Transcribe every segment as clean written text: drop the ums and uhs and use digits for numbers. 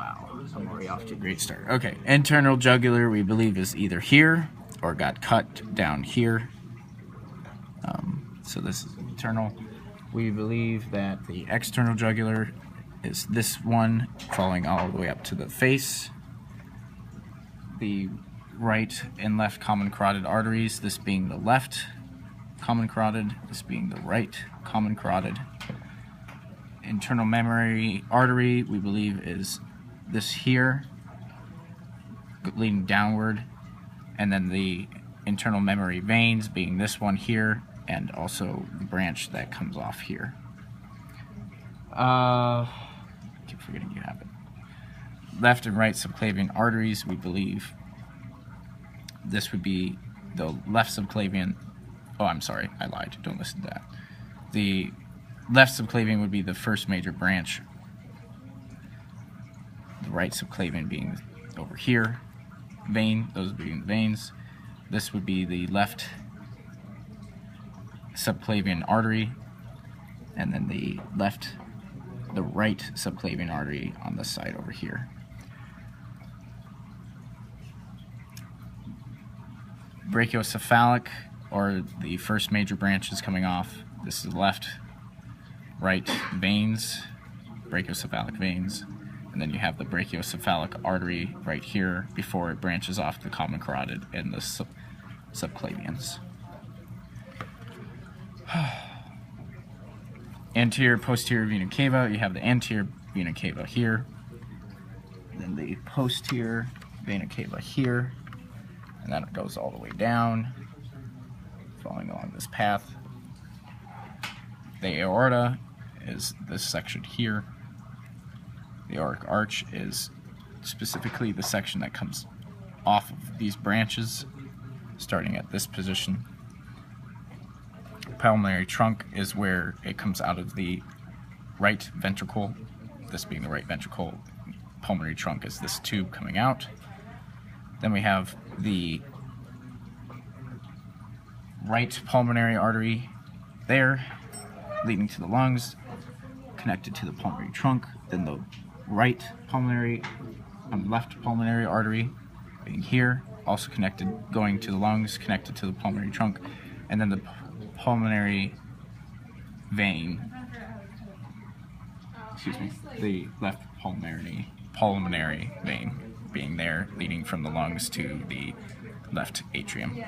Wow, I'm already off to a great start. Okay, internal jugular we believe is either here or got cut down here. So this is internal. We believe that the external jugular is this one, falling all the way up to the face. The right and left common carotid arteries, this being the left common carotid, this being the right common carotid. Internal memory artery, we believe, is this here, leading downward, and then the internal memory veins being this one here, and also the branch that comes off here. Keep forgetting you have it. Left and right subclavian arteries, we believe this would be the left subclavian. Oh, I'm sorry, I lied. Don't listen to that. The left subclavian would be the first major branch. The right subclavian being over here. Vein, those being the veins. This would be the left subclavian artery, and then the right subclavian artery on this side over here. Brachiocephalic, or the first major branch, is coming off. This is left, right veins, brachiocephalic veins, and then you have the brachiocephalic artery right here before it branches off the common carotid and the subclavians. Anterior, posterior vena cava, you have the anterior vena cava here, then the posterior vena cava here, and then it goes all the way down, following along this path. The aorta is this section here. The aortic arch is specifically the section that comes off of these branches, starting at this position. Pulmonary trunk is where it comes out of the right ventricle, this being the right ventricle. Pulmonary trunk is this tube coming out. Then we have the right pulmonary artery there, leading to the lungs, connected to the pulmonary trunk. Then the right pulmonary, left pulmonary artery being here, also connected, going to the lungs, connected to the pulmonary trunk, and then the pulmonary vein, the left pulmonary vein being there, leading from the lungs to the left atrium.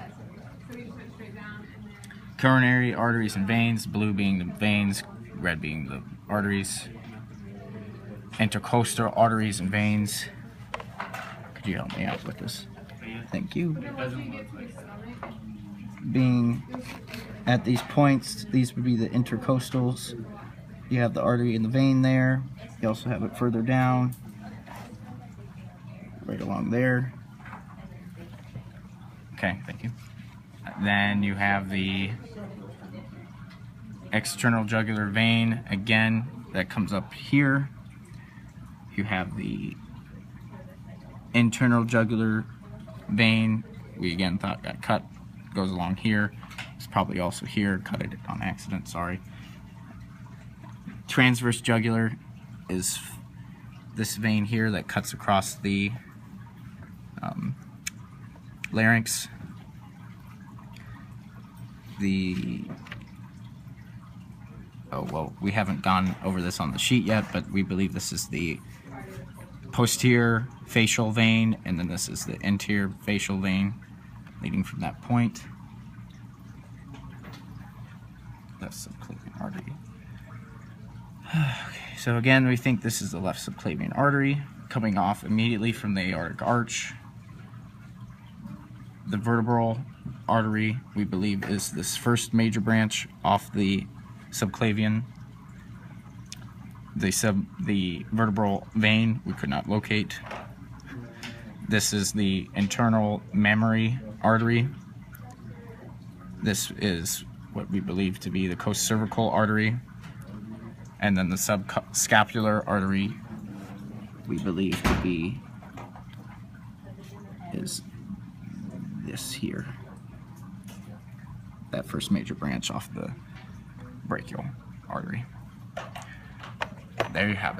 Coronary arteries and veins, blue being the veins, red being the arteries. Intercostal arteries and veins. Could you help me out with this? Thank you. Being at these points, these would be the intercostals. You have the artery and the vein there. You also have it further down, right along there. Okay, thank you. Then you have the external jugular vein, again, that comes up here. You have the internal jugular vein, we again thought got cut, goes along here. It's probably also here, cut it on accident, sorry. Transverse jugular is this vein here that cuts across the larynx. We haven't gone over this on the sheet yet, but we believe this is the posterior facial vein, and then this is the anterior facial vein leading from that point. That's subclavian artery. Okay, so again, we think this is the left subclavian artery coming off immediately from the aortic arch. The vertebral artery, we believe, is this first major branch off the subclavian. The vertebral vein we could not locate. This is the internal memory artery. This is what we believe to be the coast-cervical artery. And then the subscapular artery we believe to be is this here. That first major branch off the brachial artery. There you have it.